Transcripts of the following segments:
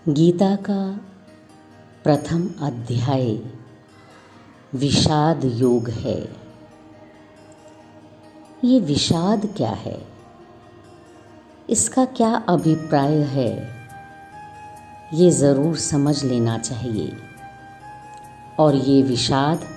गीता का प्रथम अध्याय विषाद योग है। ये विषाद क्या है, इसका क्या अभिप्राय है, ये ज़रूर समझ लेना चाहिए। और ये विषाद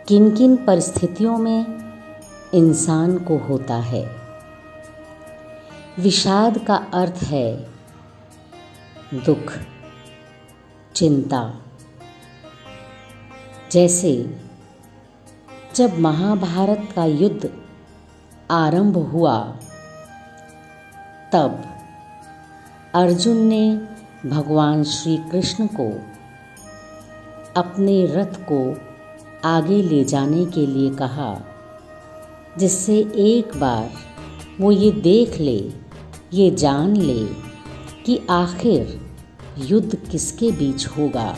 किन किन परिस्थितियों में इंसान को होता है। विषाद का अर्थ है दुख, चिंता। जैसे जब महाभारत का युद्ध आरंभ हुआ तब अर्जुन ने भगवान श्री कृष्ण को अपने रथ को आगे ले जाने के लिए कहा, जिससे एक बार वो ये देख ले, ये जान ले कि आखिर युद्ध किसके बीच होगा,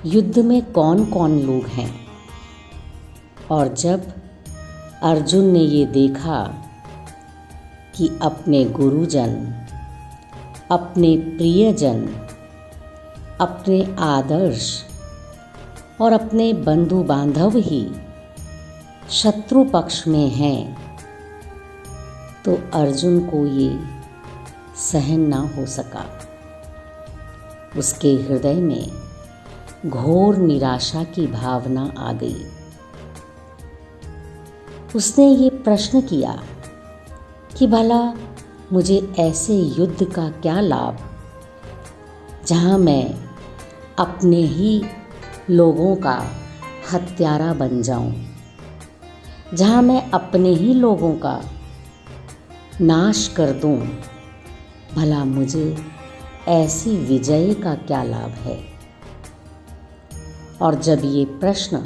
युद्ध में कौन कौन लोग हैं। और जब अर्जुन ने ये देखा कि अपने गुरुजन, अपने प्रियजन, अपने आदर्श और अपने बंधु बांधव ही शत्रु पक्ष में हैं, तो अर्जुन को ये सहन ना हो सका। उसके हृदय में घोर निराशा की भावना आ गई। उसने ये प्रश्न किया कि भला मुझे ऐसे युद्ध का क्या लाभ, जहाँ मैं अपने ही लोगों का हत्यारा बन जाऊं, जहाँ मैं अपने ही लोगों का नाश कर दूं। भला मुझे ऐसी विजय का क्या लाभ है। और जब ये प्रश्न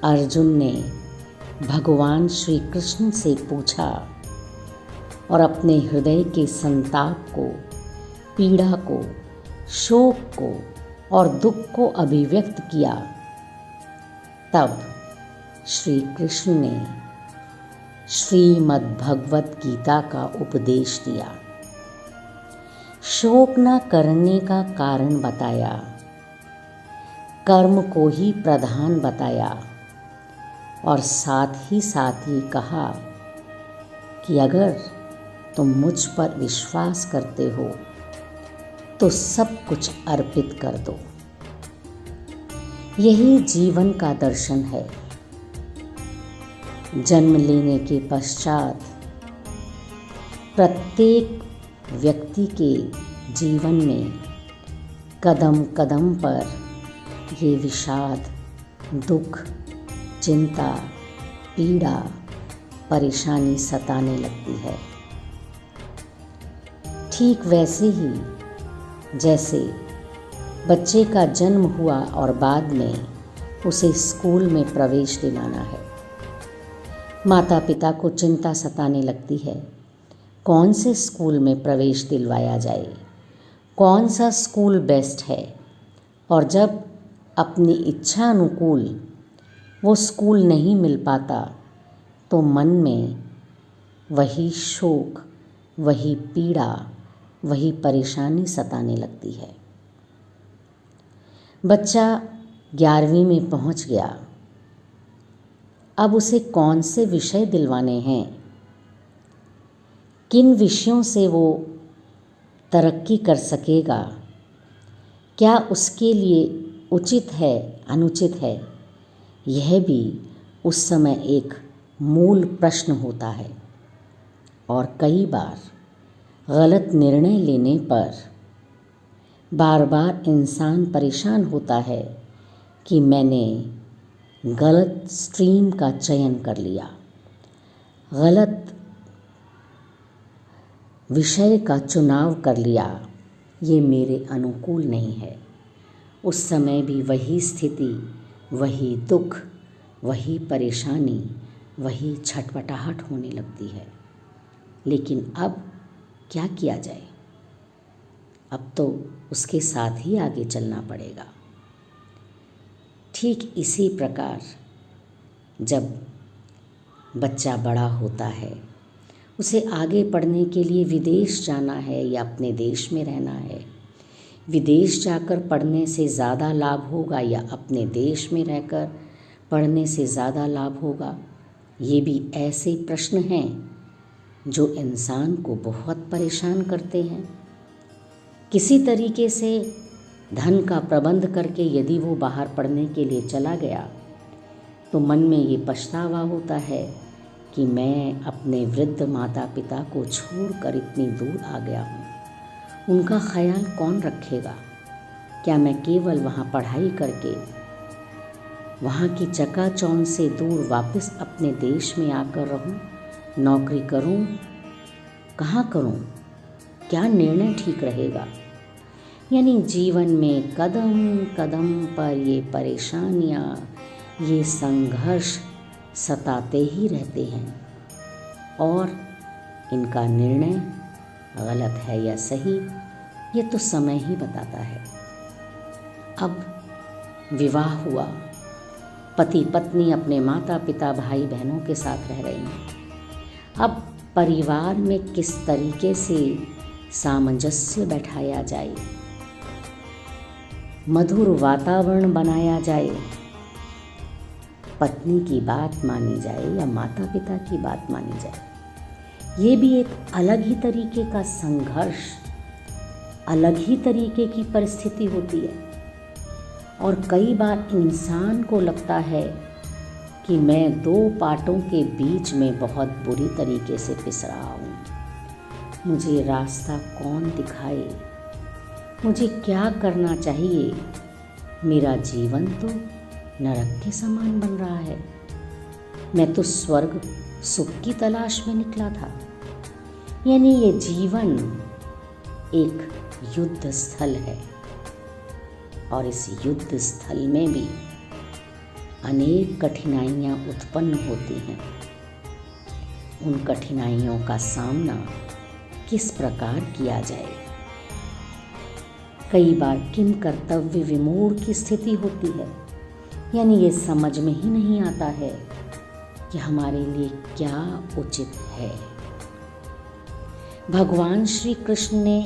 अर्जुन ने भगवान श्री कृष्ण से पूछा और अपने हृदय के संताप को, पीड़ा को, शोक को और दुख को अभिव्यक्त किया, तब श्री कृष्ण ने श्रीमद् भगवत गीता का उपदेश दिया, शोक न करने का कारण बताया, कर्म को ही प्रधान बताया और साथ ही ये कहा कि अगर तुम मुझ पर विश्वास करते हो तो सब कुछ अर्पित कर दो। यही जीवन का दर्शन है। जन्म लेने के पश्चात प्रत्येक व्यक्ति के जीवन में कदम कदम पर ये विषाद, दुख, चिंता, पीड़ा, परेशानी सताने लगती है। ठीक वैसे ही जैसे बच्चे का जन्म हुआ और बाद में उसे स्कूल में प्रवेश दिलाना है, माता पिता को चिंता सताने लगती है, कौन से स्कूल में प्रवेश दिलवाया जाए, कौन सा स्कूल बेस्ट है। और जब अपनी इच्छा अनुकूल वो स्कूल नहीं मिल पाता तो मन में वही शोक, वही पीड़ा, वही परेशानी सताने लगती है। बच्चा 11वीं में पहुंच गया, अब उसे कौन से विषय दिलवाने हैं, किन विषयों से वो तरक्की कर सकेगा, क्या उसके लिए उचित है, अनुचित है, यह भी उस समय एक मूल प्रश्न होता है। और कई बार गलत निर्णय लेने पर बार बार इंसान परेशान होता है कि मैंने गलत स्ट्रीम का चयन कर लिया, गलत विषय का चुनाव कर लिया, ये मेरे अनुकूल नहीं है। उस समय भी वही स्थिति, वही दुख, वही परेशानी, वही छटपटाहट होने लगती है। लेकिन अब क्या किया जाए, अब तो उसके साथ ही आगे चलना पड़ेगा। ठीक इसी प्रकार जब बच्चा बड़ा होता है, उसे आगे पढ़ने के लिए विदेश जाना है या अपने देश में रहना है, विदेश जाकर पढ़ने से ज़्यादा लाभ होगा या अपने देश में रहकर पढ़ने से ज़्यादा लाभ होगा, ये भी ऐसे प्रश्न हैं जो इंसान को बहुत परेशान करते हैं। किसी तरीके से धन का प्रबंध करके यदि वो बाहर पढ़ने के लिए चला गया तो मन में ये पछतावा होता है कि मैं अपने वृद्ध माता पिता को छोड़कर इतनी दूर आ गया हूँ, उनका ख्याल कौन रखेगा। क्या मैं केवल वहाँ पढ़ाई करके वहाँ की चकाचौंध से दूर वापस अपने देश में आकर रहूं, नौकरी करूं, कहाँ करूं, क्या निर्णय ठीक रहेगा। यानी जीवन में कदम कदम पर ये परेशानियाँ, ये संघर्ष सताते ही रहते हैं और इनका निर्णय गलत है या सही ये तो समय ही बताता है। अब विवाह हुआ, पति पत्नी अपने माता पिता भाई बहनों के साथ रह रहे हैं। अब परिवार में किस तरीके से सामंजस्य बैठाया जाए, मधुर वातावरण बनाया जाए, पत्नी की बात मानी जाए या माता पिता की बात मानी जाए, ये भी एक अलग ही तरीके का संघर्ष, अलग ही तरीके की परिस्थिति होती है। और कई बार इंसान को लगता है कि मैं दो पाटों के बीच में बहुत बुरी तरीके से पिस रहा हूँ, मुझे रास्ता कौन दिखाए, मुझे क्या करना चाहिए। मेरा जीवन तो नरक के समान बन रहा है, मैं तो स्वर्ग सुख की तलाश में निकला था। यानी ये जीवन एक युद्ध स्थल है और इस युद्ध स्थल में भी अनेक कठिनाइयाँ उत्पन्न होती हैं। उन कठिनाइयों का सामना किस प्रकार किया जाए। कई बार किम कर्तव्य विमूढ़ की स्थिति होती है, यानी ये समझ में ही नहीं आता है कि हमारे लिए क्या उचित है। भगवान श्री कृष्ण ने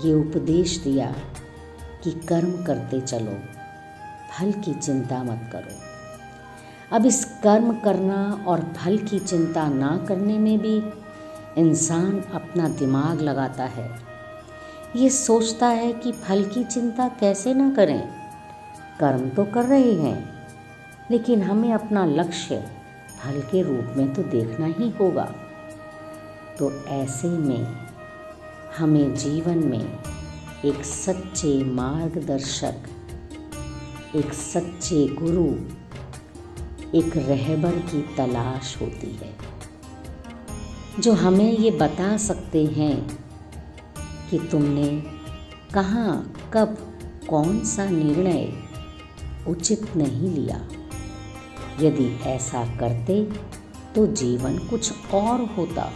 ये उपदेश दिया कि कर्म करते चलो, फल की चिंता मत करो। अब इस कर्म करना और फल की चिंता ना करने में भी इंसान अपना दिमाग लगाता है। ये सोचता है कि फल की चिंता कैसे ना करें, कर्म तो कर रहे हैं, लेकिन हमें अपना लक्ष्य फल के रूप में तो देखना ही होगा। तो ऐसे में हमें जीवन में एक सच्चे मार्गदर्शक, एक सच्चे गुरु, एक रहबर की तलाश होती है, जो हमें ये बता सकते हैं कि तुमने कहाँ, कब, कौन सा निर्णय उचित नहीं लिया। यदि ऐसा करते तो जीवन कुछ और होता,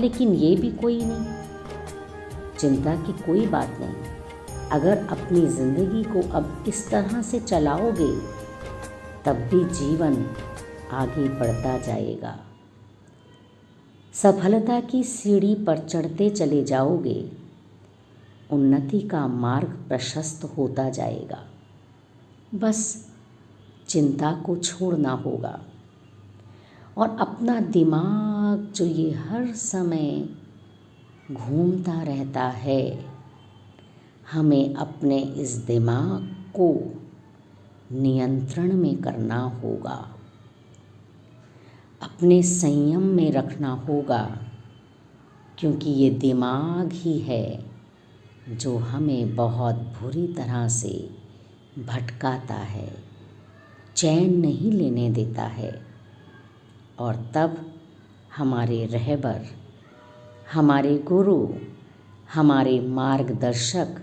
लेकिन ये भी कोई नहीं, चिंता की कोई बात नहीं। अगर अपनी ज़िंदगी को अब इस तरह से चलाओगे तब भी जीवन आगे बढ़ता जाएगा। सफलता की सीढ़ी पर चढ़ते चले जाओगे, उन्नति का मार्ग प्रशस्त होता जाएगा। बस चिंता को छोड़ना होगा और अपना दिमाग जो ये हर समय घूमता रहता है, हमें अपने इस दिमाग को नियंत्रण में करना होगा, अपने संयम में रखना होगा, क्योंकि ये दिमाग ही है जो हमें बहुत बुरी तरह से भटकाता है, चैन नहीं लेने देता है। और तब हमारे रहबर, हमारे गुरु, हमारे मार्गदर्शक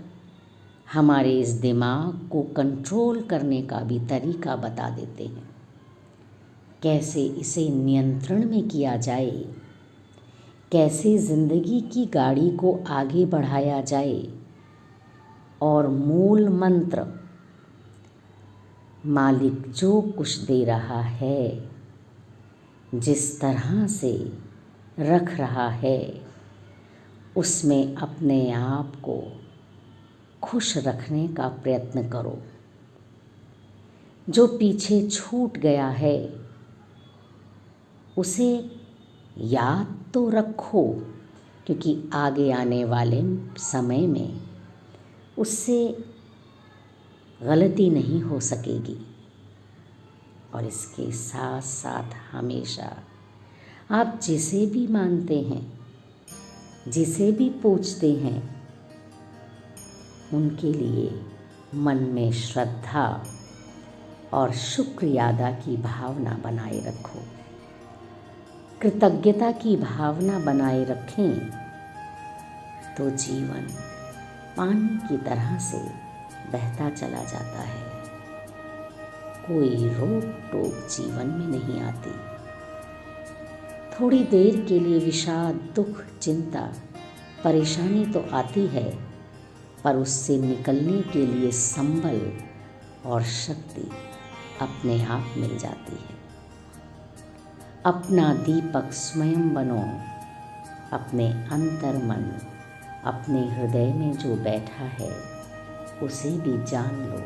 हमारे इस दिमाग को कंट्रोल करने का भी तरीका बता देते हैं, कैसे इसे नियंत्रण में किया जाए, कैसे ज़िंदगी की गाड़ी को आगे बढ़ाया जाए। और मूल मंत्र, मालिक जो कुछ दे रहा है, जिस तरह से रख रहा है उसमें अपने आप को खुश रखने का प्रयत्न करो। जो पीछे छूट गया है उसे याद तो रखो, क्योंकि आगे आने वाले समय में उससे गलती नहीं हो सकेगी। और इसके साथ साथ हमेशा आप जिसे भी मानते हैं, जिसे भी पूजते हैं, उनके लिए मन में श्रद्धा और शुक्रियादा की भावना बनाए रखो। कृतज्ञता की भावना बनाए रखें तो जीवन पानी की तरह से बहता चला जाता है। कोई रोक टोक जीवन में नहीं आती। थोड़ी देर के लिए विषाद, दुख, चिंता, परेशानी तो आती है, पर उससे निकलने के लिए संबल और शक्ति अपने आप मिल जाती है। अपना दीपक स्वयं बनो। अपने अंतर मन, अपने हृदय में जो बैठा है उसे भी जान लो,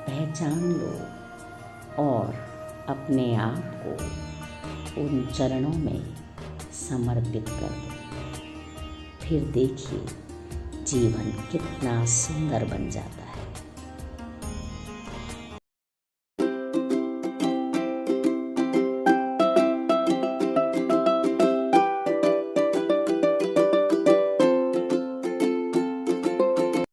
पहचान लो और अपने आप को उन चरणों में समर्पित कर दो। फिर देखिए जीवन कितना सुंदर बन जाता है।